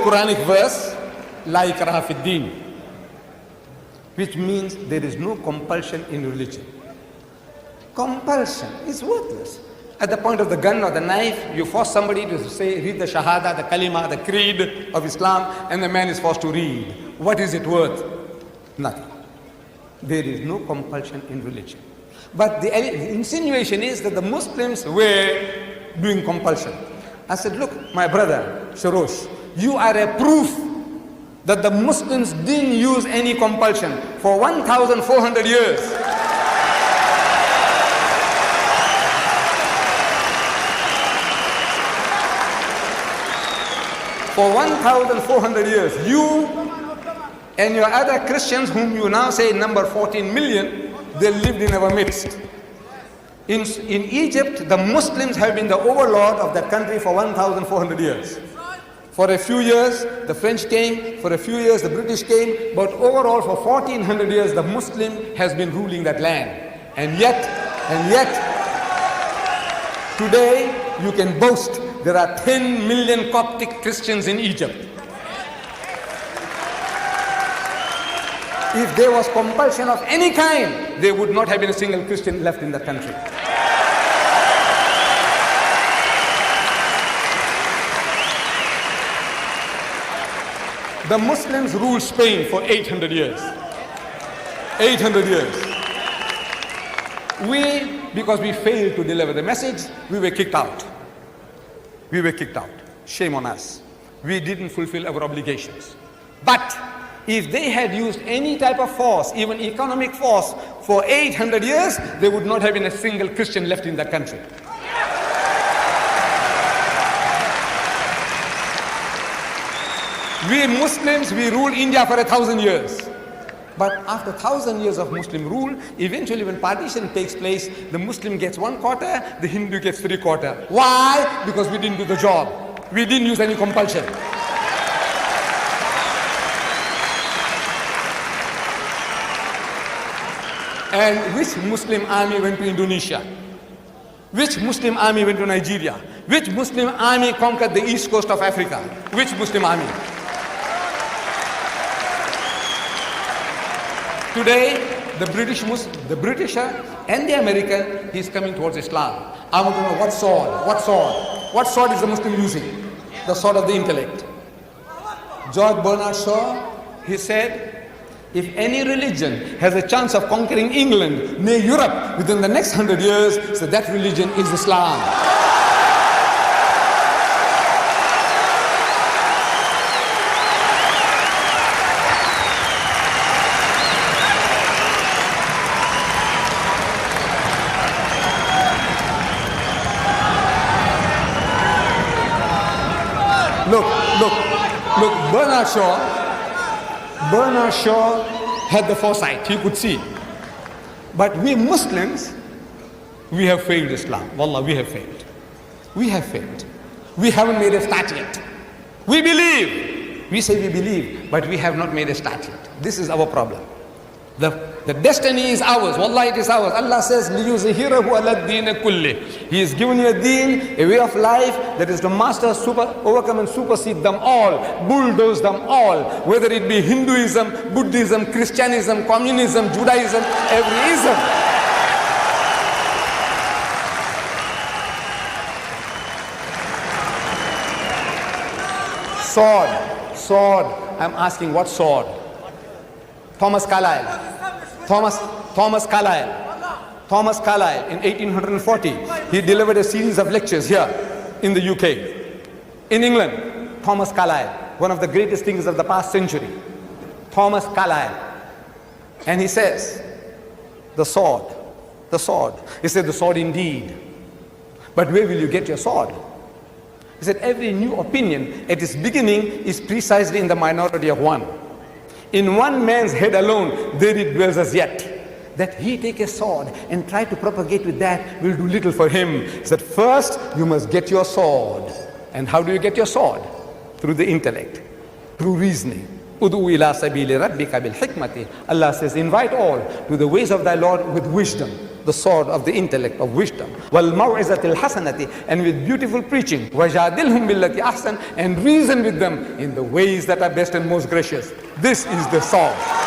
Quranic verse, La ikraha fid din, which means there is no compulsion in religion. Compulsion is worthless. At the point of the gun or the knife, you force somebody to say, read the Shahada, the Kalima, the Creed of Islam, and the man is forced to read. What is it worth? Nothing. There is no compulsion in religion. But the insinuation is that the Muslims were doing compulsion. I said, look, my brother, Sharosh, you are a proof that the Muslims didn't use any compulsion for 1,400 years. For 1,400 years, you and your other Christians, whom you now say number 14 million, they lived in our midst. In Egypt, the Muslims have been the overlord of that country for 1,400 years. For a few years, the French came, for a few years, the British came, but overall for 1,400 years, the Muslim has been ruling that land. And yet, today, you can boast there are 10 million Coptic Christians in Egypt. If there was compulsion of any kind, there would not have been a single Christian left in the country. The Muslims ruled Spain for 800 years. 800 years. Because we failed to deliver the message, we were kicked out. We were kicked out. Shame on us. We didn't fulfill our obligations. But if they had used any type of force, even economic force, for 800 years, there would not have been a single Christian left in that country. We Muslims, we ruled India for 1,000 years. But after 1,000 years of Muslim rule, eventually when partition takes place, the Muslim gets 1/4, the Hindu gets 3/4. Why? Because we didn't do the job. We didn't use any compulsion. And which Muslim army went to Indonesia? Which Muslim army went to Nigeria? Which Muslim army conquered the east coast of Africa? Which Muslim army? Today, the Britisher and the American, he's coming towards Islam. I want to know what sword? What sword? What sword is the Muslim using? The sword of the intellect. George Bernard Shaw, he said, if any religion has a chance of conquering England, nay Europe, within the next 100 years, so that religion is Islam. Look, Bernard Shaw had the foresight, he could see. But we Muslims, we have failed Islam. Wallah, we have failed. We have failed. We haven't made a start yet. We believe. We say we believe, but we have not made a start yet. This is our problem. The destiny is ours. Wallah, it is ours. Allah says, لِيُزْهِرَهُ عَلَى الدِّينِ كُلِّهِ. He has given you a deen, a way of life that is to master, overcome and supersede them all, bulldoze them all, whether it be Hinduism, Buddhism, Christianism, Communism, Judaism, every ism. Sword. I'm asking, what sword? Thomas Carlyle in 1840, he delivered a series of lectures here in the UK. In England, Thomas Carlyle, one of the greatest thinkers of the past century. Thomas Carlyle. And he says, the sword. He said, the sword indeed. But where will you get your sword? He said, every new opinion at its beginning is precisely in the minority of one. In one man's head alone, there it dwells as yet. That he take a sword and try to propagate with that will do little for him. He said, first you must get your sword. And how do you get your sword? Through the intellect, through reasoning. Udu ila sabili rabbika bil hikmati. Allah says, invite all to the ways of thy Lord with wisdom. the sword of the intellect, of wisdom. وَالْمَوْعِزَةِ الْحَسَنَةِ, and with beautiful preaching. وَجَادِلْهُمْ بِالَّتِي أَحْسَنَ, and reason with them in the ways that are best and most gracious. This is the sword.